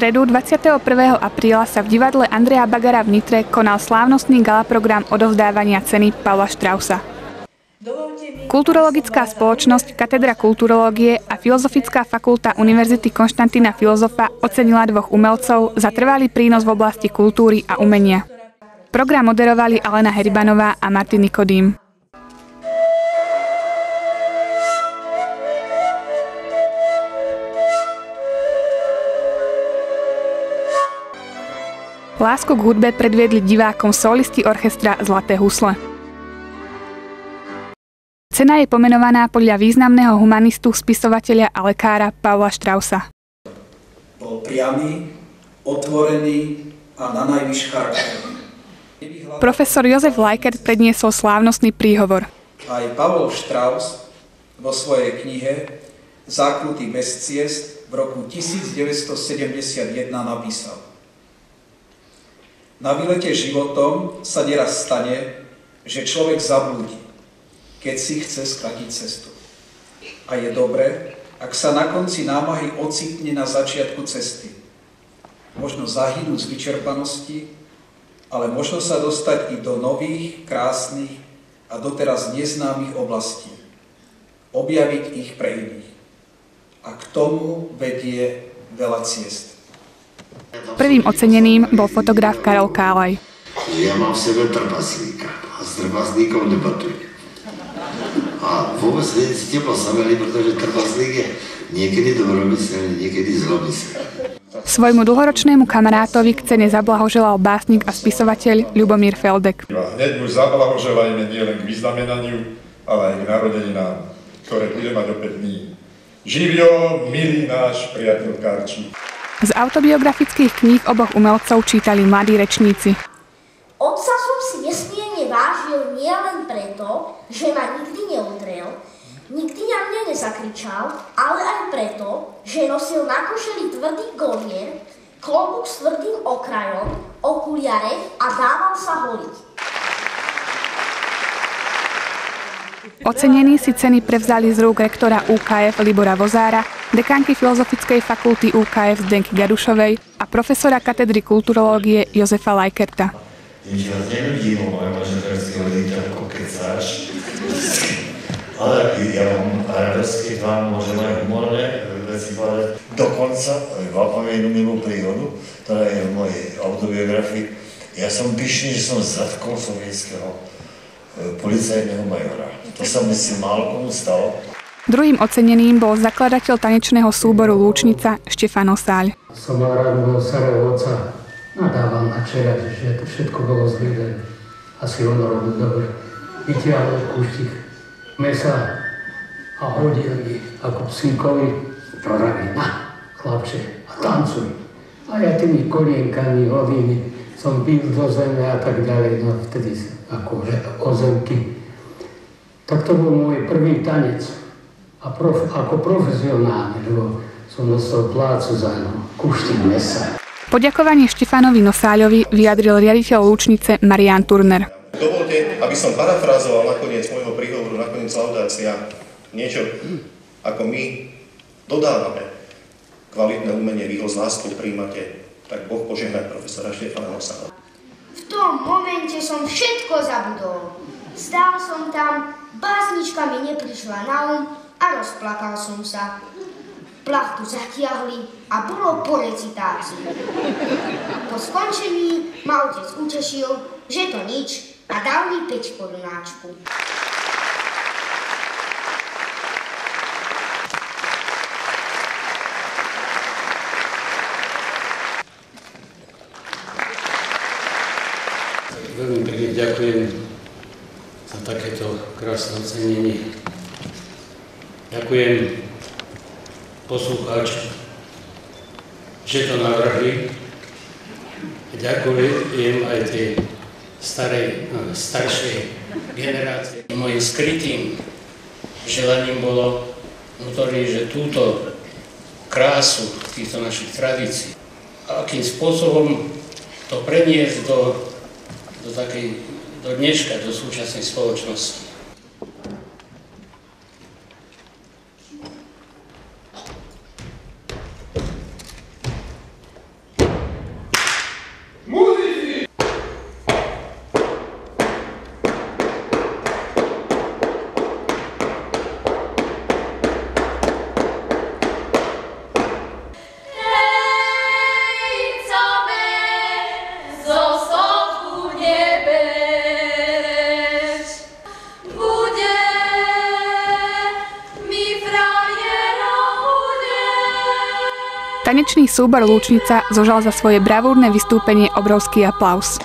stredu 21. apríla sa v divadle Andreja Bagara v Nitre konal slávnostný galaprogram odovzdávania ceny Pavla Straussa. Kulturologická spoločnosť, Katedra kulturológie a Filozofická fakulta Univerzity Konštantína Filozofa ocenila dvoch umelcov za trvalý prínos v oblasti kultúry a umenia. Program moderovali Alena Heribanová a Martin Nikodým. Lásku k hudbe predviedli divákom solisti orchestra Zlaté husle. Cena je pomenovaná podľa významného humanistu, spisovateľa a lekára Pavla Straussa. Bol priamy, otvorený a nanajvyš charakterný. Profesor Jozef Lajkert predniesol slávnostný príhovor. Aj Pavol Strauss vo svojej knihe Zákrutý bez ciest v roku 1971 napísal: Na výlete životom sa neraz stane, že človek zablúdi, keď si chce skrátiť cestu. A je dobré, ak sa na konci námahy ocitne na začiatku cesty. Možno zahynúť z vyčerpanosti, ale možno sa dostať i do nových, krásnych a doteraz neznámych oblastí. Objaviť ich pre iných. A k tomu vedie veľa ciest. Prvým oceneným bol fotograf Karel Kálaj. Ja mám v sebe trpaslíka a s trpaslíkom debatujem. A vôbec necítim osamelý, pretože trpaslík je niekedy dobromyselný, niekedy zlomyselný. Svojmu dlhoročnému kamarátovi k cene zablahoželal básnik a spisovateľ Ľubomír Feldek. Hneď mu zablahoželajme nielen k vyznamenaniu, ale aj k narodeninám, ktoré bude mať opäť dní. Živio, milý náš priateľ Karčík. Z autobiografických kníh oboch umelcov čítali mladí rečníci. Otca som si nesmierne vážil nielen preto, že ma nikdy neudrel, nikdy na mňa nezakričal, ale aj preto, že nosil na košeli tvrdý gonier, klobúk s tvrdým okrajom, okuliare a dával sa holiť. Ocenení si ceny prevzali z rúk rektora UKF Libora Vozára, dekánky Filozofickej fakulty UKF Zdenky Gadušovej a profesora katedry kulturológie Jozefa Lajkerta. Ja nevidím o mojom mažerského literku, keď sáš. Ale ja mám radosť, keď vám môžem aj humorné veci povedať. Dokonca vám poviem jednu milú príhodu, ktorá je v mojej autobiografii. Ja som pyšný, že som zatkol sovietského policajného majora. To sa mi si málo komu stalo. Druhým oceneným bol zakladateľ tanečného súboru Lúčnica Štefan Osáľ. Som mal rád môjho starého otca. Nadával na čerať, že to všetko bolo zlé. Asi ono robil dobre. Vytiahol kúštik mesa a hodil mi ako psíkovi. Proraví, na, chlapče, a tancuj. A ja tými kolienkami hodými som bil do zeme a tak ďalej. No vtedy akože ozemky. Tak to bol môj prvý tanec. A ako profesionálny, lebo som dostal plácu za kúštik mesa. Poďakovanie Štefanovi Nosáľovi vyjadril riaditeľ Lúčnice Marián Turner. Dovolte, aby som parafrázoval nakoniec môjho príhovoru, nakoniec laudácia, niečo ako my dodávame kvalitné umenie, vy ho s láskou príjmate, tak Boh požehnaj profesora Štefana Nosáľa. V tom momente som všetko zabudol. Stál som tam, básnička mi neprišla na a rozplakal som sa. Plachtu zatiahli a bolo po recitácii. Po skončení ma otec utešil, že to nič a dal mi 5 korunáčku. Veľmi pekne ďakujem za takéto krásne ocenenie. Ďakujem poslucháčom, že to navrhli. Ďakujem aj tej staršej generácie. Mojím skrytým želaním bolo vnútorne, že túto krásu týchto našich tradícií, akým spôsobom to preniesť do dneška, do súčasnej spoločnosti. Tanečný súbor Lúčnica zožal za svoje bravúrne vystúpenie obrovský aplauz.